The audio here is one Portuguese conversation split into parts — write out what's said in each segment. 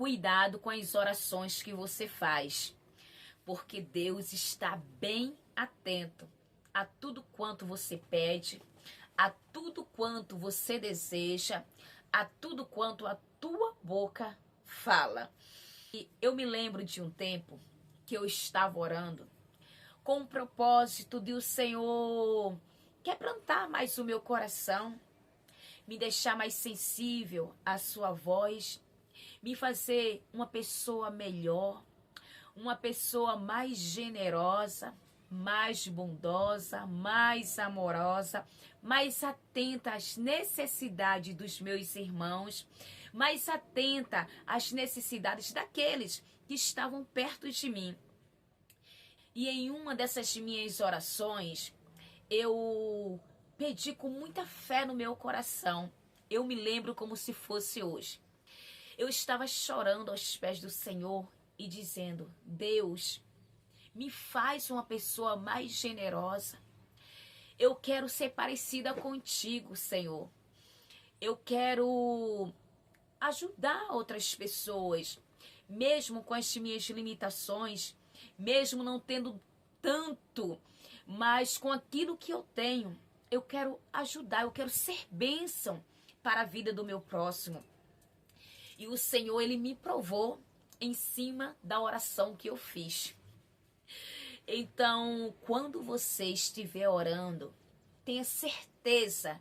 cuidado com as orações que você faz, porque Deus está bem atento a tudo quanto você pede, a tudo quanto você deseja, a tudo quanto a tua boca fala. E eu me lembro de um tempo que eu estava orando com o propósito de o Senhor quebrantar mais o meu coração, me deixar mais sensível à sua voz, me fazer uma pessoa melhor, uma pessoa mais generosa, mais bondosa, mais amorosa, mais atenta às necessidades dos meus irmãos, mais atenta às necessidades daqueles que estavam perto de mim. E em uma dessas minhas orações, eu pedi com muita fé no meu coração. Eu me lembro como se fosse hoje. Eu estava chorando aos pés do Senhor e dizendo: Deus, me faz uma pessoa mais generosa. Eu quero ser parecida contigo, Senhor. Eu quero ajudar outras pessoas, mesmo com as minhas limitações, mesmo não tendo tanto, mas com aquilo que eu tenho, eu quero ajudar, eu quero ser bênção para a vida do meu próximo. E o Senhor, Ele me provou em cima da oração que eu fiz. Então, quando você estiver orando, tenha certeza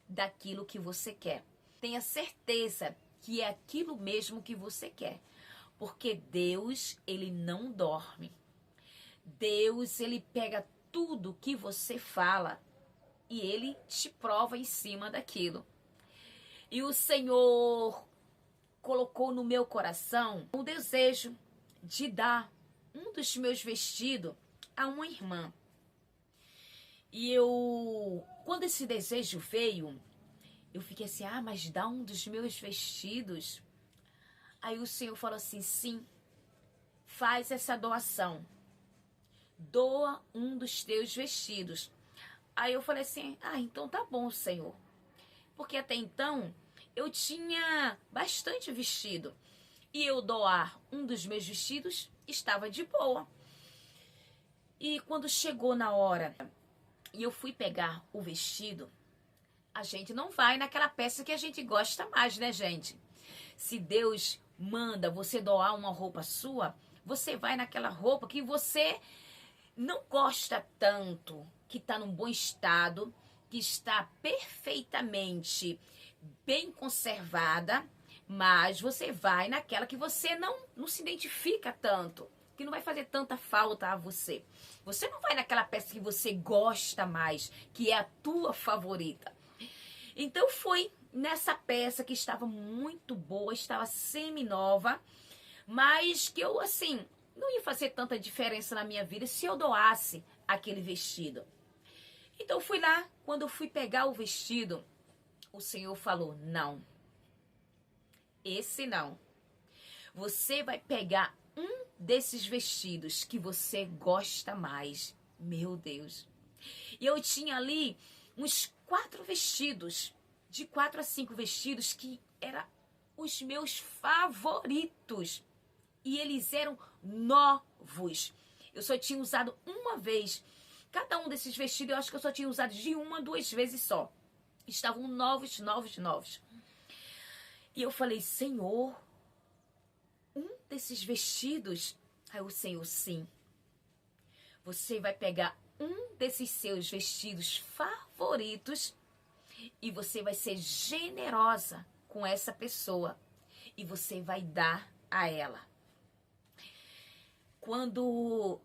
daquilo que você quer. Tenha certeza que é aquilo mesmo que você quer. Porque Deus, Ele não dorme. Deus, Ele pega tudo que você fala e Ele te prova em cima daquilo. E o Senhor colocou no meu coração o desejo de dar um dos meus vestidos a uma irmã. E quando esse desejo veio, eu fiquei assim, mas dá um dos meus vestidos? Aí o Senhor falou assim, sim, faz essa doação. Doa um dos teus vestidos. Aí eu falei assim, então tá bom, Senhor. Porque até então eu tinha bastante vestido. E eu doar um dos meus vestidos estava de boa. E quando chegou na hora e eu fui pegar o vestido, a gente não vai naquela peça que a gente gosta mais, né, gente? Se Deus manda você doar uma roupa sua, você vai naquela roupa que você não gosta tanto, que está num bom estado, que está perfeitamente bem conservada, mas você vai naquela que você não se identifica tanto, que não vai fazer tanta falta a você. Você não vai naquela peça que você gosta mais, que é a tua favorita. Então foi nessa peça que estava muito boa, estava semi-nova, mas que eu, assim, não ia fazer tanta diferença na minha vida se eu doasse aquele vestido. Então fui lá, quando eu fui pegar o vestido, o Senhor falou, não, esse não. Você vai pegar um desses vestidos que você gosta mais. Meu Deus. E eu tinha ali uns 4 vestidos, de 4 a 5 vestidos que eram os meus favoritos. E eles eram novos. Eu só tinha usado uma vez. Cada um desses vestidos eu acho que eu só tinha usado de 1 a 2 vezes só. Estavam novos, novos, novos. E eu falei, Senhor, um desses vestidos? Aí o Senhor, sim. Você vai pegar um desses seus vestidos favoritos e você vai ser generosa com essa pessoa e você vai dar a ela. Quando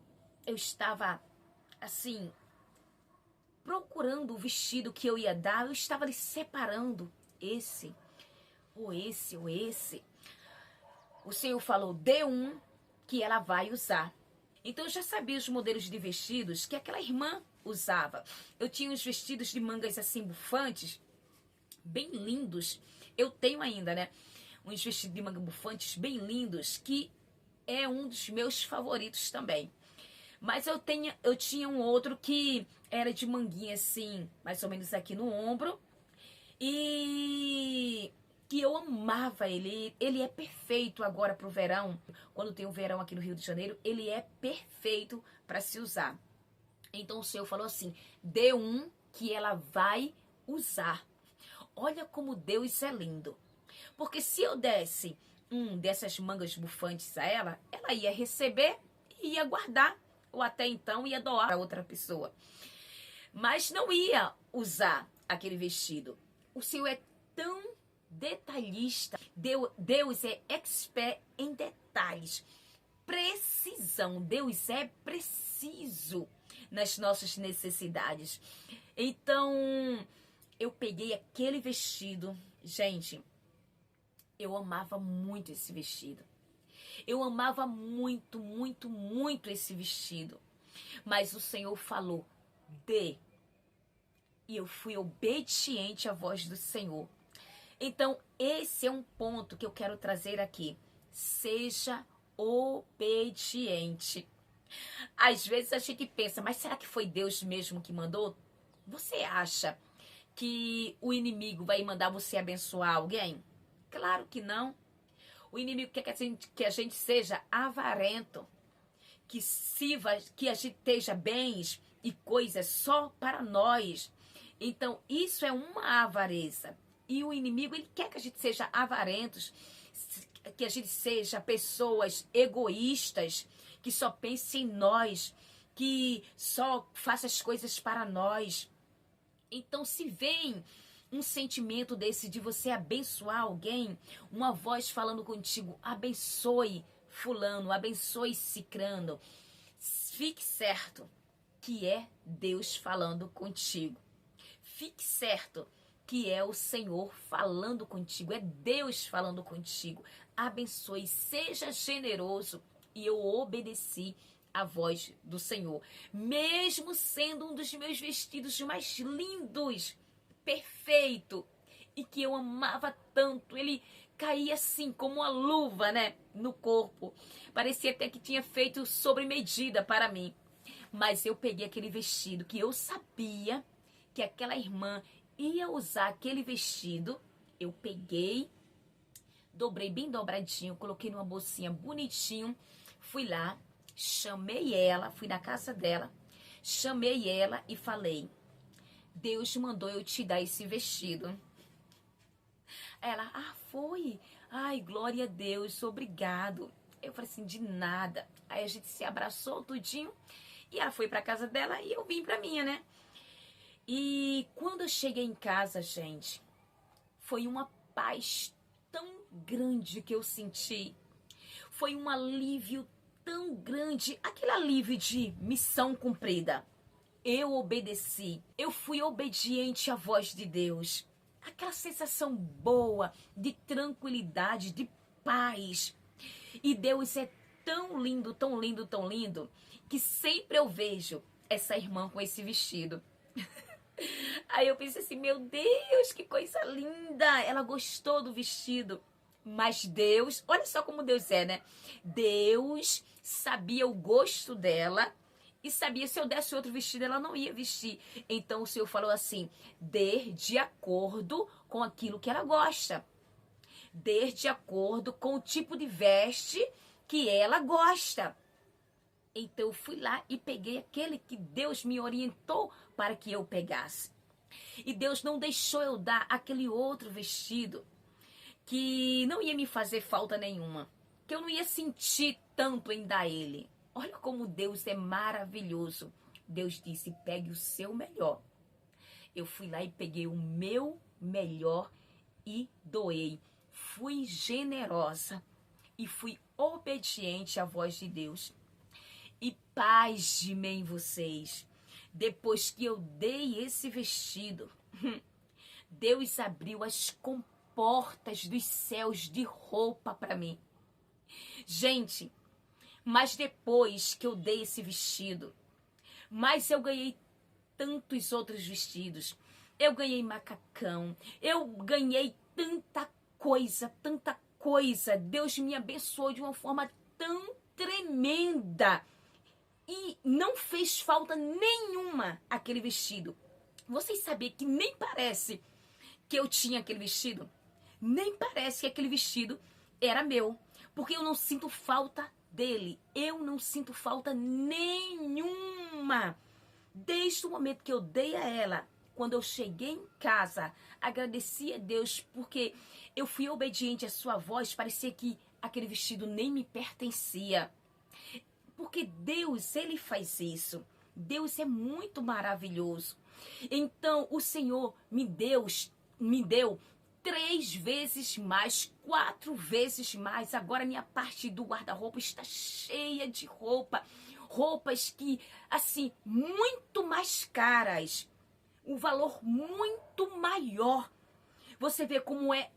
eu estava assim procurando o vestido que eu ia dar, eu estava ali separando esse, ou esse, ou esse. O Senhor falou, dê um que ela vai usar. Então eu já sabia os modelos de vestidos que aquela irmã usava. Eu tinha uns vestidos de mangas assim bufantes, bem lindos. Eu tenho ainda, né? Uns vestidos de manga bufantes bem lindos, que é um dos meus favoritos também. Mas eu tinha um outro que era de manguinha assim, mais ou menos aqui no ombro. E que eu amava ele. Ele é perfeito agora pro verão. Quando tem o verão aqui no Rio de Janeiro, ele é perfeito para se usar. Então o Senhor falou assim: dê um que ela vai usar. Olha como Deus é lindo. Porque se eu desse dessas mangas bufantes a ela, ela ia receber e ia guardar. Ou até então ia doar para outra pessoa. Mas não ia usar aquele vestido. O Senhor é tão detalhista. Deus é expert em detalhes. Precisão. Deus é preciso nas nossas necessidades. Então, eu peguei aquele vestido. Gente, eu amava muito esse vestido. Eu amava muito, muito, muito esse vestido. Mas o Senhor falou: dê. E eu fui obediente à voz do Senhor. Então, esse é um ponto que eu quero trazer aqui. Seja obediente. Às vezes a gente pensa, mas será que foi Deus mesmo que mandou? Você acha que o inimigo vai mandar você abençoar alguém? Claro que não. O inimigo quer que a gente seja avarento, que a gente esteja bens e coisas só para nós. Então, isso é uma avareza. E o inimigo, ele quer que a gente seja avarentos, que a gente seja pessoas egoístas, que só pense em nós, que só faça as coisas para nós. Então, se vem um sentimento desse de você abençoar alguém, uma voz falando contigo: abençoe fulano, abençoe cicrano, fique certo que é Deus falando contigo. Fique certo que é o Senhor falando contigo, é Deus falando contigo. Abençoe, seja generoso. E eu obedeci a voz do Senhor, mesmo sendo um dos meus vestidos mais lindos, perfeito, e que eu amava tanto. Ele caía assim como uma luva, né, no corpo. Parecia até que tinha feito sob medida para mim. Mas eu peguei aquele vestido que eu sabia que aquela irmã ia usar aquele vestido. Eu peguei, dobrei bem dobradinho, coloquei numa bolsinha bonitinho, fui lá, chamei ela, fui na casa dela, chamei ela e falei: Deus mandou eu te dar esse vestido. Ela: foi? Ai, glória a Deus, obrigado. Eu falei assim: de nada. Aí a gente se abraçou tudinho e ela foi pra casa dela e eu vim pra minha, né? E quando eu cheguei em casa, gente, foi uma paz tão grande que eu senti. Foi um alívio tão grande, aquele alívio de missão cumprida. Eu obedeci, eu fui obediente à voz de Deus. Aquela sensação boa de tranquilidade, de paz. E Deus é tão lindo, tão lindo, tão lindo, que sempre eu vejo essa irmã com esse vestido. Aí eu pensei assim: meu Deus, que coisa linda! Ela gostou do vestido. Mas Deus, olha só como Deus é, né? Deus sabia o gosto dela e sabia se eu desse outro vestido ela não ia vestir. Então o Senhor falou assim: dê de acordo com aquilo que ela gosta. Dê de acordo com o tipo de veste que ela gosta. Então eu fui lá e peguei aquele que Deus me orientou para que eu pegasse. E Deus não deixou eu dar aquele outro vestido que não ia me fazer falta nenhuma, que eu não ia sentir tanto em dar ele. Olha como Deus é maravilhoso. Deus disse: pegue o seu melhor. Eu fui lá e peguei o meu melhor e doei. Fui generosa e fui obediente à voz de Deus. E paz de mim em vocês. Depois que eu dei esse vestido, Deus abriu as comportas dos céus de roupa para mim. Gente, mas depois que eu dei esse vestido, mas eu ganhei tantos outros vestidos. Eu ganhei macacão, eu ganhei tanta coisa. Deus me abençoou de uma forma tão tremenda. E não fez falta nenhuma aquele vestido. Vocês sabiam que nem parece que eu tinha aquele vestido? nem parece que aquele vestido era meu, porque eu não sinto falta dele. Eu não sinto falta nenhuma. Desde o momento que eu dei a ela, quando eu cheguei em casa, agradeci a Deus porque eu fui obediente à sua voz, parecia que aquele vestido nem me pertencia. Porque Deus, ele faz isso. Deus é muito maravilhoso. Então, o Senhor me deu 3 vezes mais, 4 vezes mais. Agora minha parte do guarda-roupa está cheia de roupas que, assim, muito mais caras, um valor muito maior. Você vê como é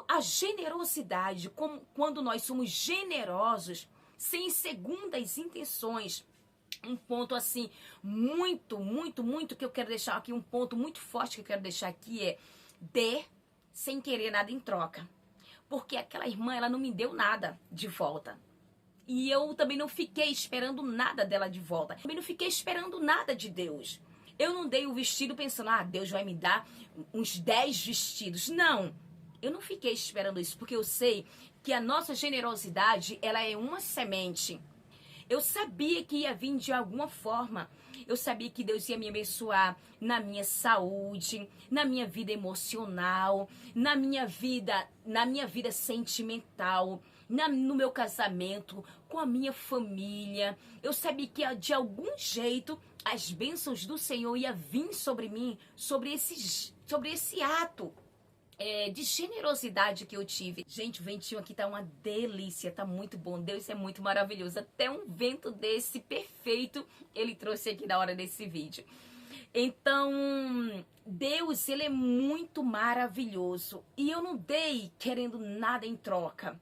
a generosidade, como quando nós somos generosos, sem segundas intenções. Um ponto assim, muito, que eu quero deixar aqui, um ponto muito forte que eu quero deixar aqui é dê sem querer nada em troca. Porque aquela irmã, ela não me deu nada de volta. E eu também não fiquei esperando nada dela de volta. Também não fiquei esperando nada de Deus. Eu não dei o vestido pensando, Deus vai me dar uns 10 vestidos. Não, eu não fiquei esperando isso, porque eu sei que a nossa generosidade, ela é uma semente. Eu sabia que ia vir de alguma forma. Eu sabia que Deus ia me abençoar na minha saúde, na minha vida emocional, na minha vida sentimental, no meu casamento, com a minha família. Eu sabia que de algum jeito as bênçãos do Senhor iam vir sobre mim, sobre esse ato de generosidade que eu tive. Gente, o ventinho aqui tá uma delícia, tá muito bom. Deus é muito maravilhoso. Até um vento desse perfeito ele trouxe aqui na hora desse vídeo. Então, Deus, ele é muito maravilhoso. E eu não dei querendo nada em troca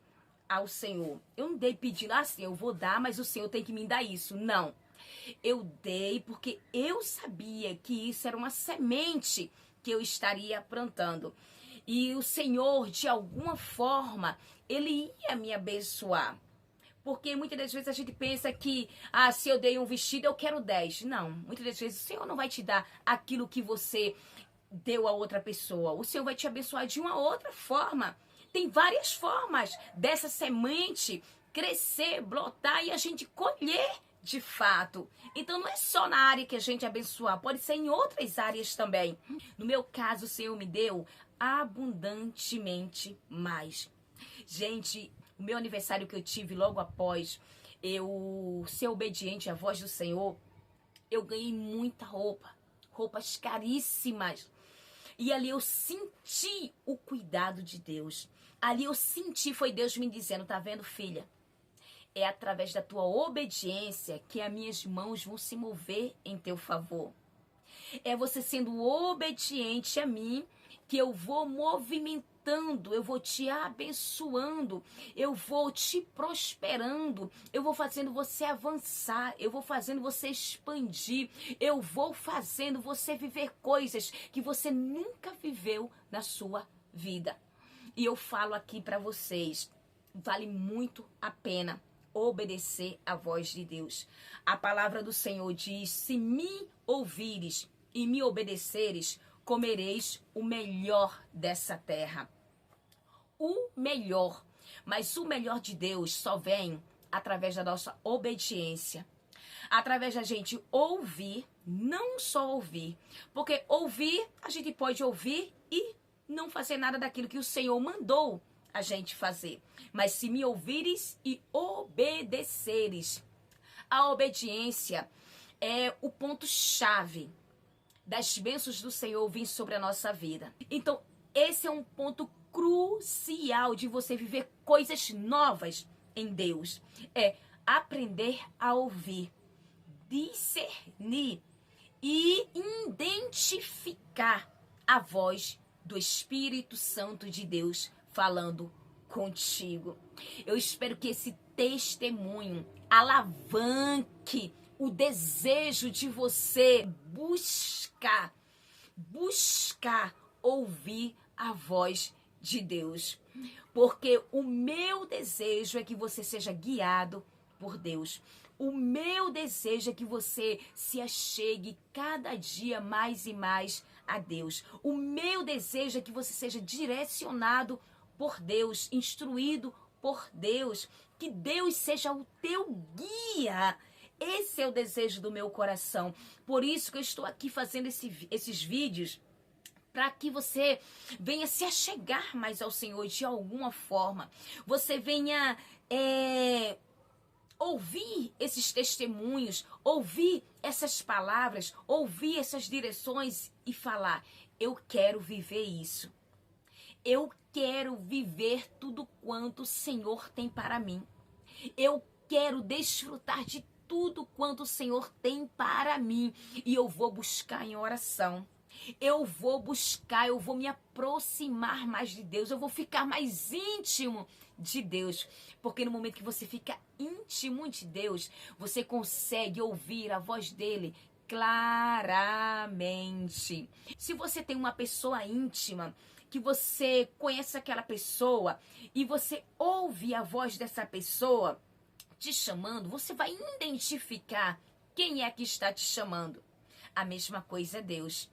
ao Senhor. Eu não dei pedindo assim, eu vou dar, mas o Senhor tem que me dar isso. Não. Eu dei porque eu sabia que isso era uma semente que eu estaria plantando. E o Senhor, de alguma forma, ele ia me abençoar. Porque muitas das vezes a gente pensa que, se eu dei um vestido, eu quero 10. Não, muitas das vezes o Senhor não vai te dar aquilo que você deu a outra pessoa. O Senhor vai te abençoar de uma outra forma. Tem várias formas dessa semente crescer, brotar e a gente colher de fato. Então não é só na área que a gente abençoar, pode ser em outras áreas também. No meu caso, o Senhor me deu abundantemente mais. Gente, o meu aniversário que eu tive logo após eu ser obediente à voz do Senhor, eu ganhei muita roupas caríssimas. E ali eu senti o cuidado de Deus. Ali eu senti, foi Deus me dizendo, tá vendo, filha? É através da tua obediência que as minhas mãos vão se mover em teu favor. É você sendo obediente a mim que eu vou movimentando, eu vou te abençoando, eu vou te prosperando, eu vou fazendo você avançar, eu vou fazendo você expandir, eu vou fazendo você viver coisas que você nunca viveu na sua vida. E eu falo aqui para vocês, vale muito a pena obedecer à voz de Deus. A palavra do Senhor diz: se me ouvires e me obedeceres, comereis o melhor dessa terra. O melhor. Mas o melhor de Deus só vem através da nossa obediência. Através da gente ouvir, não só ouvir. Porque ouvir, a gente pode ouvir e não fazer nada daquilo que o Senhor mandou a gente fazer. Mas se me ouvires e obedeceres, a obediência é o ponto-chave das bênçãos do Senhor vir sobre a nossa vida. Então, esse é um ponto crucial de você viver coisas novas em Deus. É aprender a ouvir, discernir e identificar a voz do Espírito Santo de Deus falando contigo. Eu espero que esse testemunho alavanque o desejo de você buscar ouvir a voz de Deus. Porque o meu desejo é que você seja guiado por Deus. O meu desejo é que você se achegue cada dia mais e mais a Deus. O meu desejo é que você seja direcionado por Deus, instruído por Deus, que Deus seja o teu guia. Esse é o desejo do meu coração. Por isso que eu estou aqui fazendo esses vídeos, para que você venha se achegar mais ao Senhor de alguma forma. Você venha ouvir esses testemunhos, ouvir essas palavras, ouvir essas direções e falar: eu quero viver isso. Eu quero viver tudo quanto o Senhor tem para mim. Eu quero desfrutar de tudo quanto o Senhor tem para mim. E eu vou buscar em oração. Eu vou buscar, eu vou me aproximar mais de Deus. Eu vou ficar mais íntimo de Deus. Porque no momento que você fica íntimo de Deus, você consegue ouvir a voz dele claramente. Se você tem uma pessoa íntima, que você conhece aquela pessoa e você ouve a voz dessa pessoa te chamando, você vai identificar quem é que está te chamando. A mesma coisa é Deus.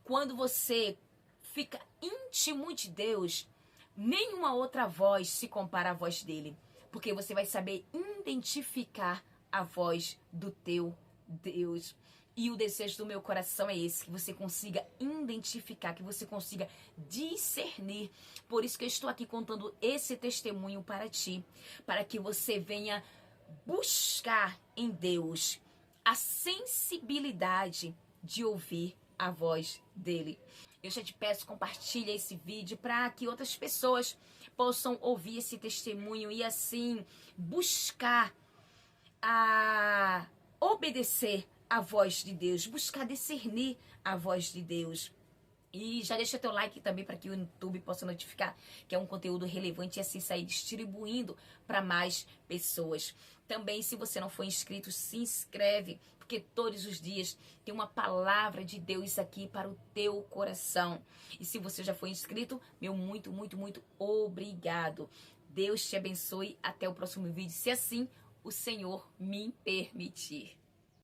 Quando você fica íntimo de Deus, nenhuma outra voz se compara à voz dele, porque você vai saber identificar a voz do teu Deus. E o desejo do meu coração é esse, que você consiga identificar, que você consiga discernir. Por isso que eu estou aqui contando esse testemunho para ti, para que você venha buscar em Deus a sensibilidade de ouvir a voz dele. Eu já te peço, compartilha esse vídeo para que outras pessoas possam ouvir esse testemunho e assim buscar a obedecer a voz de Deus, buscar discernir a voz de Deus. E já deixa teu like também para que o YouTube possa notificar que é um conteúdo relevante e assim sair distribuindo para mais pessoas. Também, se você não for inscrito, se inscreve, porque todos os dias tem uma palavra de Deus aqui para o teu coração. E se você já foi inscrito, meu muito, muito, muito obrigado. Deus te abençoe. Até o próximo vídeo, se assim o Senhor me permitir.